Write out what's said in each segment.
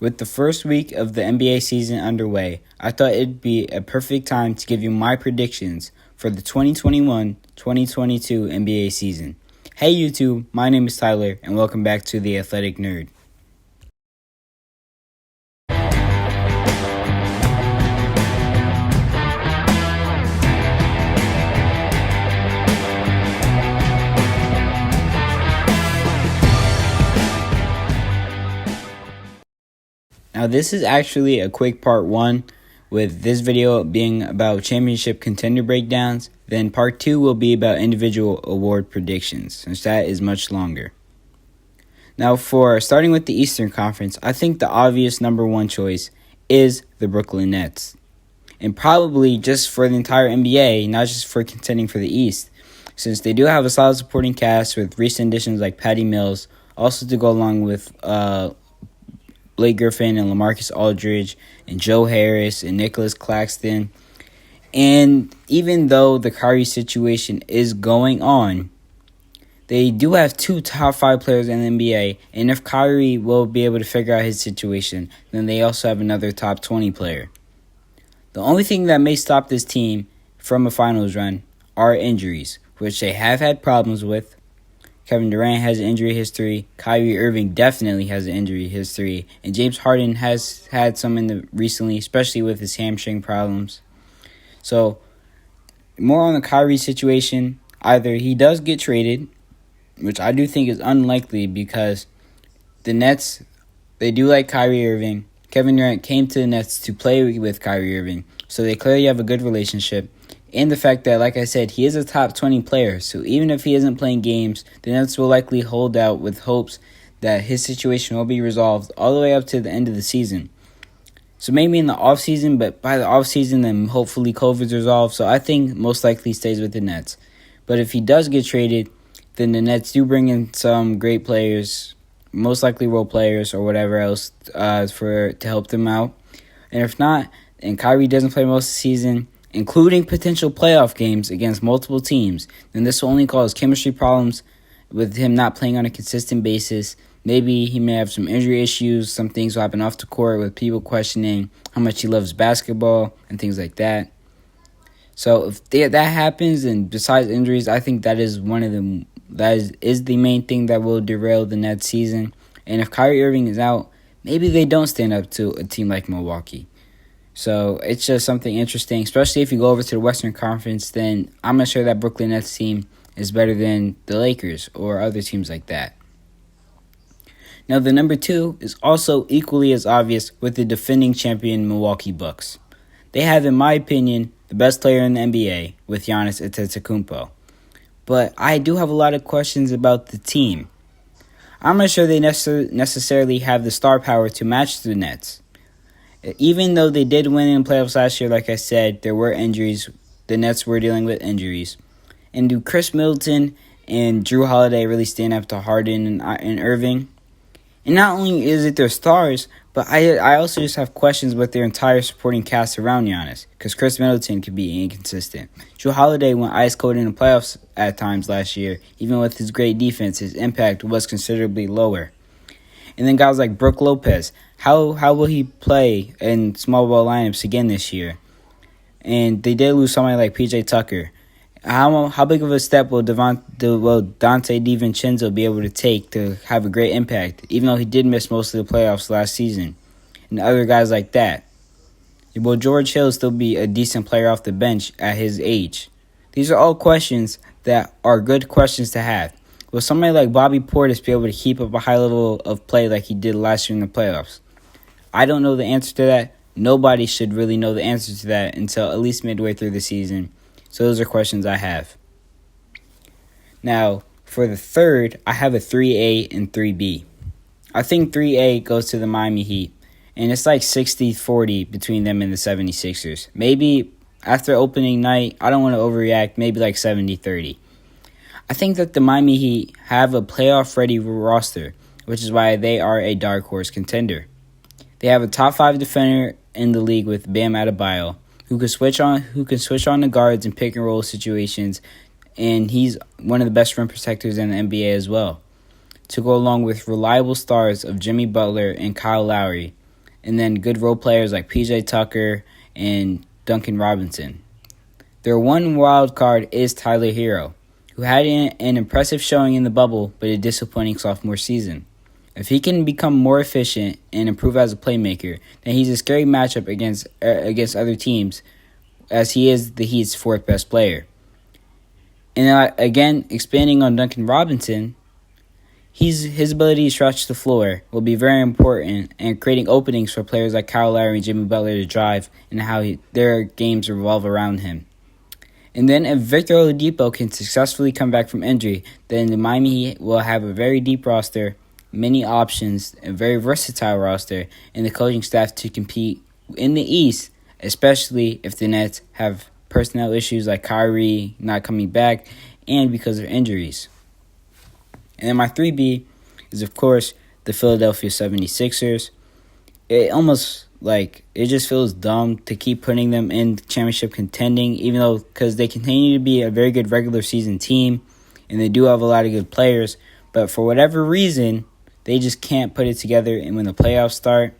With the first week of the NBA season underway, I thought it'd be a perfect time to give you my predictions for the 2021-2022 NBA season. Hey YouTube, my name is Tyler, and welcome back to The Athletic Nerd. Now this is actually a quick part 1, with this video being about championship contender breakdowns. Then part 2 will be about individual award predictions, since that is much longer. Now for starting with the Eastern Conference, I think the obvious number 1 choice is the Brooklyn Nets. And probably just for the entire NBA, not just for contending for the East, since they do have a solid supporting cast with recent additions like Patty Mills, also to go along with Blake Griffin and LaMarcus Aldridge and Joe Harris and Nicholas Claxton. And even though the Kyrie situation is going on, they do have 2 top 5 players in the NBA. And if Kyrie will be able to figure out his situation, then they also have another top 20 player. The only thing that may stop this team from a finals run are injuries, which they have had problems with. Kevin Durant has an injury history. Kyrie Irving definitely has an injury history. And James Harden has had some recently, especially with his hamstring problems. So, more on the Kyrie situation. Either he does get traded, which I do think is unlikely because the Nets, they do like Kyrie Irving. Kevin Durant came to the Nets to play with Kyrie Irving. So they clearly have a good relationship. And the fact that, like I said, he is a top 20 player. So even if he isn't playing games, the Nets will likely hold out with hopes that his situation will be resolved all the way up to the end of the season. So maybe in the offseason, but by the offseason, then hopefully COVID's resolved. So I think most likely he stays with the Nets. But if he does get traded, then the Nets do bring in some great players, most likely role players or whatever else to help them out. And if not, and Kyrie doesn't play most of the season, including potential playoff games against multiple teams, then this will only cause chemistry problems with him not playing on a consistent basis. Maybe he may have some injury issues. Some things will happen off the court with people questioning how much he loves basketball and things like that. So if that happens, and besides injuries, I think that is is the main thing that will derail the Nets season. And if Kyrie Irving is out, maybe they don't stand up to a team like Milwaukee. So it's just something interesting, especially if you go over to the Western Conference, then I'm not sure that Brooklyn Nets team is better than the Lakers or other teams like that. Now the number 2 is also equally as obvious with the defending champion Milwaukee Bucks. They have, in my opinion, the best player in the NBA with Giannis Antetokounmpo. But I do have a lot of questions about the team. I'm not sure they necessarily have the star power to match the Nets. Even though they did win in the playoffs last year, like I said, there were injuries. The Nets were dealing with injuries. And do Chris Middleton and Drew Holiday really stand up to Harden and Irving? And not only is it their stars, but I also just have questions with their entire supporting cast around Giannis, because Chris Middleton could be inconsistent. Drew Holiday went ice cold in the playoffs at times last year. Even with his great defense, his impact was considerably lower. And then guys like Brook Lopez, how will he play in small ball lineups again this year? And they did lose somebody like PJ Tucker. How big of a step will Dante DiVincenzo be able to take to have a great impact, even though he did miss most of the playoffs last season? And other guys like that. Will George Hill still be a decent player off the bench at his age? These are all questions that are good questions to have. Will somebody like Bobby Portis be able to keep up a high level of play like he did last year in the playoffs? I don't know the answer to that. Nobody should really know the answer to that until at least midway through the season. So those are questions I have. Now, for the third, I have a 3A and 3B. I think 3A goes to the Miami Heat, and it's like 60-40 between them and the 76ers. Maybe after opening night, I don't want to overreact, maybe like 70-30. I think that the Miami Heat have a playoff-ready roster, which is why they are a dark horse contender. They have a top 5 defender in the league with Bam Adebayo, who can switch on the guards in pick and roll situations, and he's one of the best rim protectors in the NBA as well. To go along with reliable stars of Jimmy Butler and Kyle Lowry, and then good role players like PJ Tucker and Duncan Robinson. Their one wild card is Tyler Hero, who had an impressive showing in the bubble but a disappointing sophomore season. If he can become more efficient and improve as a playmaker, then he's a scary matchup against other teams, as he is the Heat's fourth best player. And again, expanding on Duncan Robinson, his ability to stretch the floor will be very important in creating openings for players like Kyle Lowry and Jimmy Butler to drive and how their games revolve around him. And then if Victor Oladipo can successfully come back from injury, then the Miami Heat will have a very deep roster, many options, a very versatile roster, and the coaching staff to compete in the East, especially if the Nets have personnel issues like Kyrie not coming back and because of injuries. And then my 3B is, of course, the Philadelphia 76ers. It just feels dumb to keep putting them in championship contending, even though because they continue to be a very good regular season team, and they do have a lot of good players. But for whatever reason, they just can't put it together and when the playoffs start.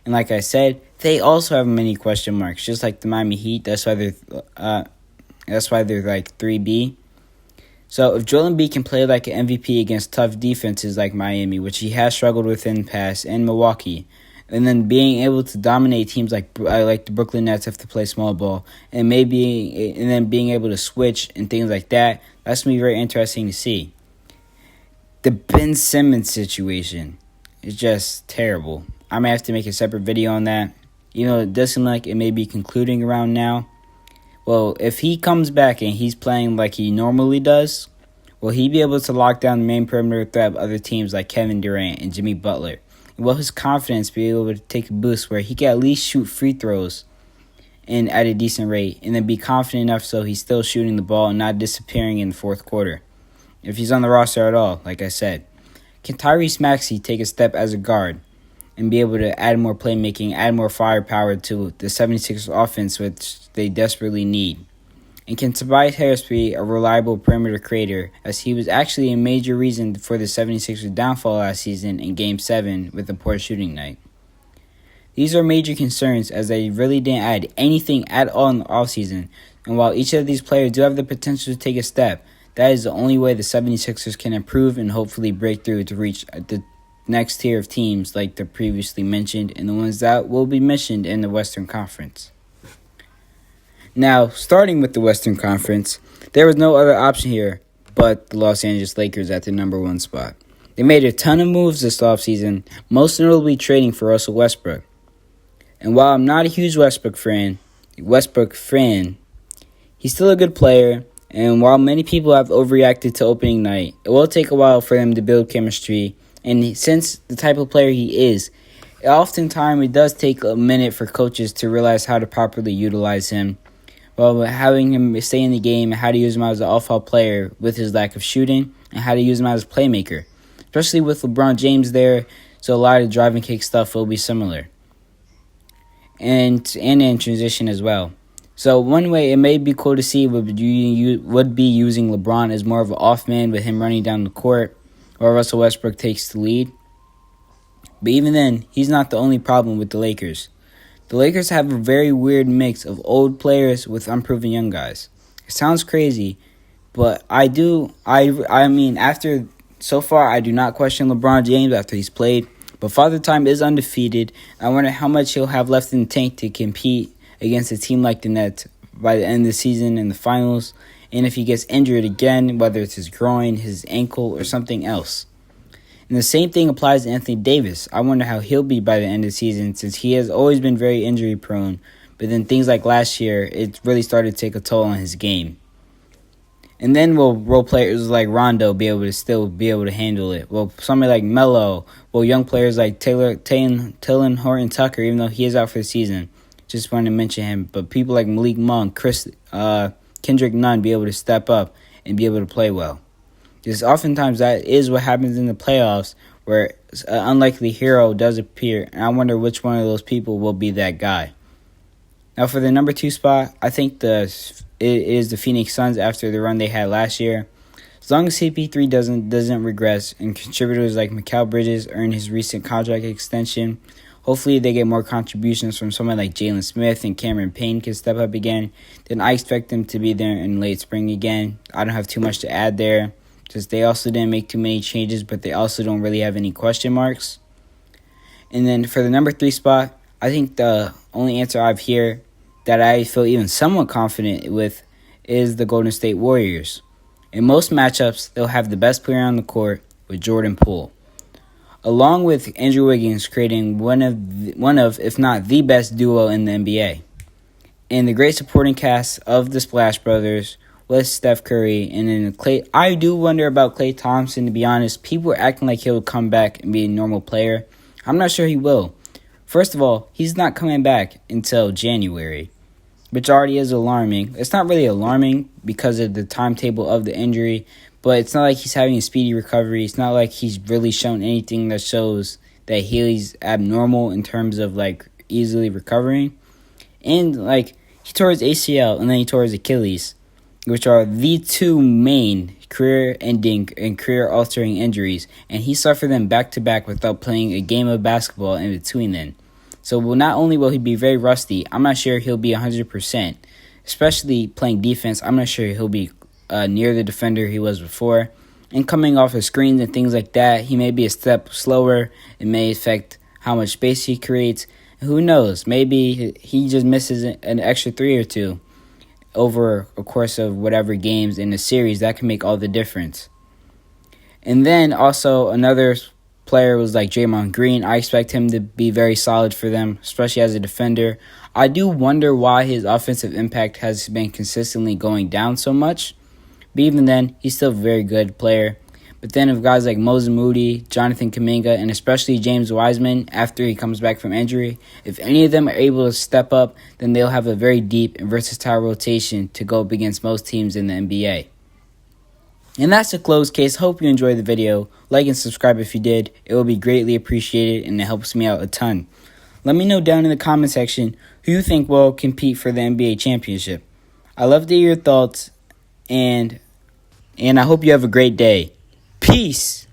And like I said, they also have many question marks, just like the Miami Heat. That's why they're like 3B. So if Joel Embiid can play like an MVP against tough defenses like Miami, which he has struggled with in the past, and Milwaukee, and then being able to dominate teams like the Brooklyn Nets have to play small ball, and then being able to switch and things like that, that's going to be very interesting to see. The Ben Simmons situation is just terrible. I may have to make a separate video on that. It does seem like it may be concluding around now. Well, if he comes back and he's playing like he normally does, will he be able to lock down the main perimeter threat of other teams like Kevin Durant and Jimmy Butler? And will his confidence be able to take a boost where he can at least shoot free throws and at a decent rate, and then be confident enough so he's still shooting the ball and not disappearing in the fourth quarter? If he's on the roster at all, like I said. Can Tyrese Maxey take a step as a guard and be able to add more playmaking, add more firepower to the 76ers offense, which they desperately need? And can Tobias Harris be a reliable perimeter creator, as he was actually a major reason for the 76ers downfall last season in Game 7 with a poor shooting night? These are major concerns, as they really didn't add anything at all in the offseason, and while each of these players do have the potential to take a step, that is the only way the 76ers can improve and hopefully break through to reach the next tier of teams like the previously mentioned and the ones that will be mentioned in the Western Conference. Now, starting with the Western Conference, there was no other option here but the Los Angeles Lakers at the number 1 spot. They made a ton of moves this offseason, most notably trading for Russell Westbrook. And while I'm not a huge Westbrook fan, he's still a good player. And while many people have overreacted to opening night, it will take a while for them to build chemistry. And since the type of player he is, oftentimes it does take a minute for coaches to realize how to properly utilize him, while having him stay in the game and how to use him as an off-ball player with his lack of shooting, and how to use him as a playmaker. Especially with LeBron James there, so a lot of drive and kick stuff will be similar. And in transition as well. So one way it may be cool to see would be using LeBron as more of an off man with him running down the court, or Russell Westbrook takes the lead. But even then, he's not the only problem with the Lakers. The Lakers have a very weird mix of old players with unproven young guys. It sounds crazy, but I do not question LeBron James after he's played. But Father Time is undefeated. I wonder how much he'll have left in the tank to compete against a team like the Nets by the end of the season in the finals, and if he gets injured again, whether it's his groin, his ankle, or something else. And the same thing applies to Anthony Davis. I wonder how he'll be by the end of the season, since he has always been very injury prone, but then things like last year, it really started to take a toll on his game. And then will role players like Rondo be able to handle it? Will somebody like Melo? Will young players like Talen Horton-Tucker, even though he is out for the season? Just wanted to mention him. But people like Malik Monk, Kendrick Nunn be able to step up and be able to play well. Because oftentimes that is what happens in the playoffs, where an unlikely hero does appear. And I wonder which one of those people will be that guy. Now for the number 2 spot, I think it is the Phoenix Suns after the run they had last year. As long as CP3 doesn't regress and contributors like Mikal Bridges earn his recent contract extension, Hopefully they get more contributions from someone like Jalen Smith and Cameron Payne can step up again. Then I expect them to be there in late spring again. I don't have too much to add there. Just they also didn't make too many changes, but they also don't really have any question marks. And then for the number 3 spot, I think the only answer I have here that I feel even somewhat confident with is the Golden State Warriors. In most matchups, they'll have the best player on the court with Jordan Poole, along with Andrew Wiggins, creating one of, if not the best duo in the NBA. And the great supporting cast of the Splash Brothers with Steph Curry, and then Klay. I do wonder about Klay Thompson, to be honest. People are acting like he'll come back and be a normal player. I'm not sure he will. First of all, he's not coming back until January, which already is alarming. It's not really alarming because of the timetable of the injury, but it's not like he's having a speedy recovery. It's not like he's really shown anything that shows that he's abnormal in terms of, like, easily recovering. And, like, he tore his ACL and then he tore his Achilles, which are the two main career-ending and career-altering injuries, and he suffered them back-to-back without playing a game of basketball in between then. So not only will he be very rusty, I'm not sure he'll be 100%, especially playing defense. I'm not sure he'll be near the defender he was before. And coming off of screens and things like that, he may be a step slower. It may affect how much space he creates. Who knows? Maybe he just misses an extra 3 or 2 over a course of whatever games in the series. That can make all the difference. And then also another player was like Draymond Green. I expect him to be very solid for them, especially as a defender. I do wonder why his offensive impact has been consistently going down so much. But even then, he's still a very good player. But then of guys like Moses Moody, Jonathan Kuminga, and especially James Wiseman after he comes back from injury, if any of them are able to step up, then they'll have a very deep and versatile rotation to go up against most teams in the NBA. And that's a closed case. Hope you enjoyed the video. Like and subscribe if you did. It will be greatly appreciated and it helps me out a ton. Let me know down in the comment section who you think will compete for the NBA championship. I love to hear your thoughts, and I hope you have a great day. Peace.